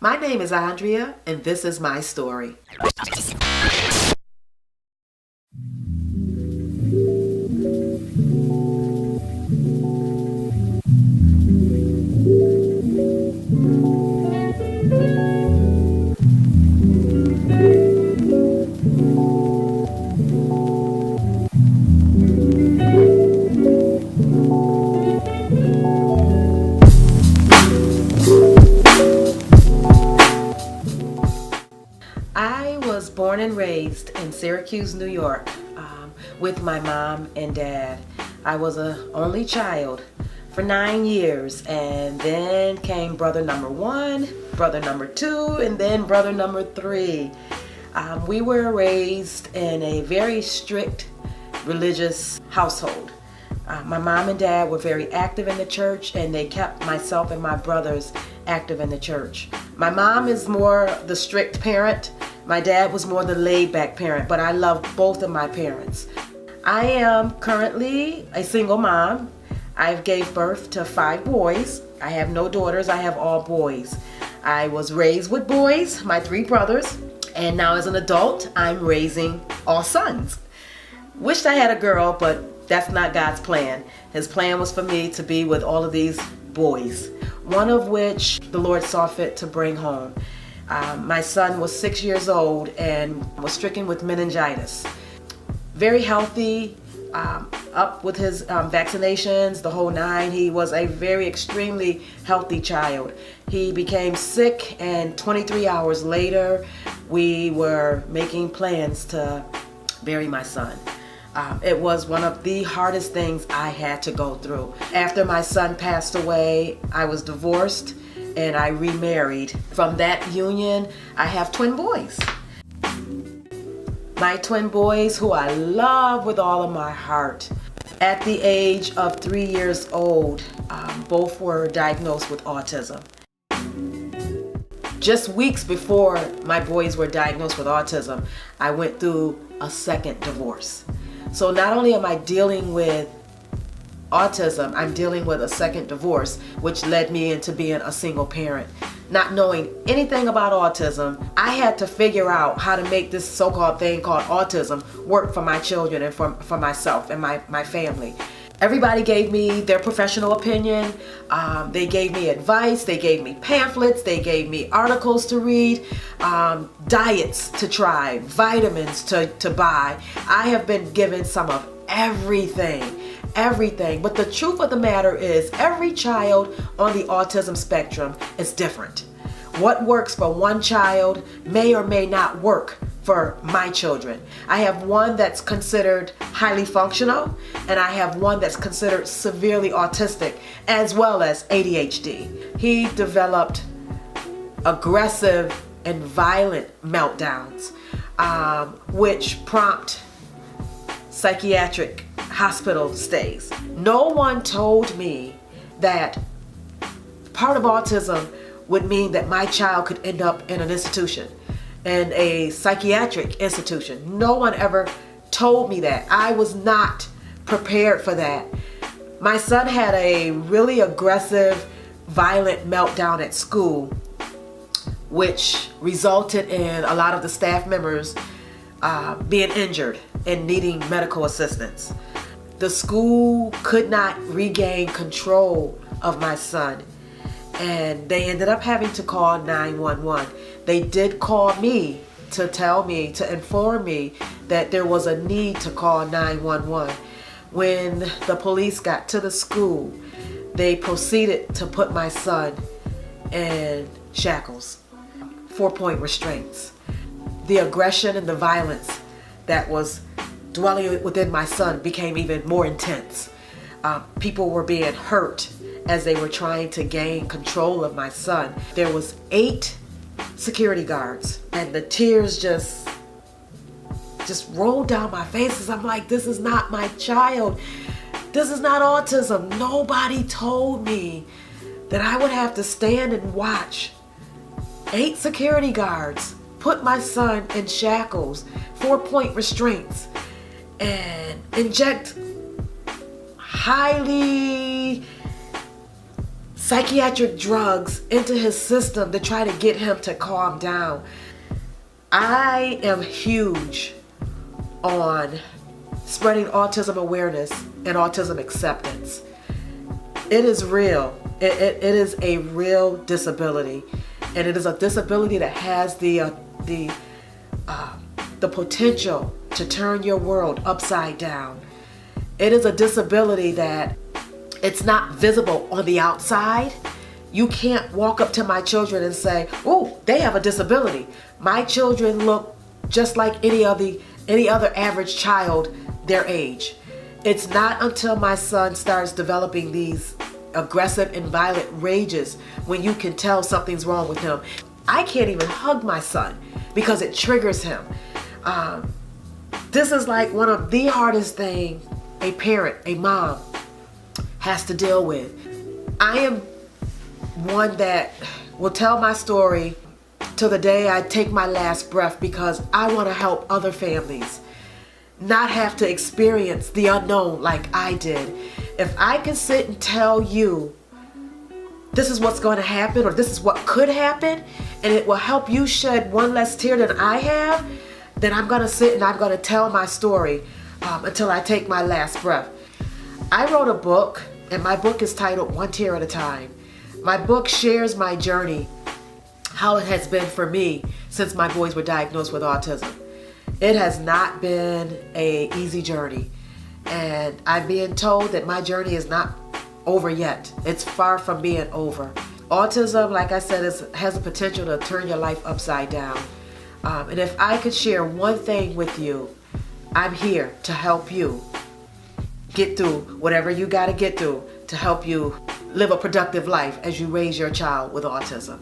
My name is Andrea, and this is my story. I was born and raised in Syracuse, New York, with my mom and dad. I was an only child for 9 years, and then came brother number 1, brother number 2, and then brother number 3. We were raised in a very strict religious household. My mom and dad were very active in the church, and they kept myself and my brothers active in the church. My mom is more the strict parent. My dad was more the laid-back parent, but I love both of my parents. I am currently a single mom. I gave birth to 5 boys. I have no daughters, I have all boys. I was raised with boys, my 3 brothers, and now as an adult, I'm raising all sons. Wished I had a girl, but that's not God's plan. His plan was for me to be with all of these boys, one of which the Lord saw fit to bring home. My son was 6 years old and was stricken with meningitis. Very healthy, up with his vaccinations, the whole 9. He was a very extremely healthy child. He became sick, and 23 hours later, we were making plans to bury my son. It was one of the hardest things I had to go through. After my son passed away, I was divorced and I remarried. From that union, I have twin boys. My twin boys, who I love with all of my heart. At the age of 3 years old, both were diagnosed with autism. Just weeks before my boys were diagnosed with autism, I went through a second divorce. So not only am I dealing with autism, I'm dealing with a second divorce, which led me into being a single parent. Not knowing anything about autism, I had to figure out how to make this so-called thing called autism work for my children and for myself and my family. Everybody gave me their professional opinion. They gave me advice. They gave me pamphlets. They gave me articles to read, diets to try, vitamins to buy. I have been given some of everything. But the truth of the matter is, every child on the autism spectrum is different. What works for one child may or may not work for my children. I have one that's considered highly functional, and I have one that's considered severely autistic, as well as ADHD. He developed aggressive and violent meltdowns, which prompt psychiatric hospital stays. No one told me that part of autism would mean that my child could end up in an institution, in a psychiatric institution. No one ever told me that. I was not prepared for that. My son had a really aggressive, violent meltdown at school, which resulted in a lot of the staff members being injured and needing medical assistance. The school could not regain control of my son, and they ended up having to call 911. They did call me to inform me that there was a need to call 911. When the police got to the school, they proceeded to put my son in shackles, 4-point restraints. The aggression and the violence that was dwelling within my son became even more intense. People were being hurt as they were trying to gain control of my son. There was 8 security guards, and the tears just rolled down my face as I'm like, this is not my child. This is not autism. Nobody told me that I would have to stand and watch 8 security guards put my son in shackles, 4-point restraints, and inject highly psychiatric drugs into his system to try to get him to calm down. I am huge on spreading autism awareness and autism acceptance. It is real. It is a real disability, and it is a disability that has the potential to turn your world upside down. It is a disability that it's not visible on the outside. You can't walk up to my children and say, "Oh, they have a disability." My children look just like any other average child their age. It's not until my son starts developing these aggressive and violent rages when you can tell something's wrong with him. I can't even hug my son because it triggers him. This is like one of the hardest things a parent, a mom, has to deal with. I am one that will tell my story till the day I take my last breath, because I want to help other families not have to experience the unknown like I did. If I can sit and tell you this is what's going to happen, or this is what could happen, and it will help you shed one less tear than I have, then I'm going to sit and I'm going to tell my story until I take my last breath. I wrote a book, and my book is titled One Tear at a Time. My book shares my journey, how it has been for me since my boys were diagnosed with autism. It has not been an easy journey, and I'm being told that my journey is not over yet. It's far from being over. Autism, like I said, has the potential to turn your life upside down. And if I could share one thing with you, I'm here to help you get through whatever you got to get through to help you live a productive life as you raise your child with autism.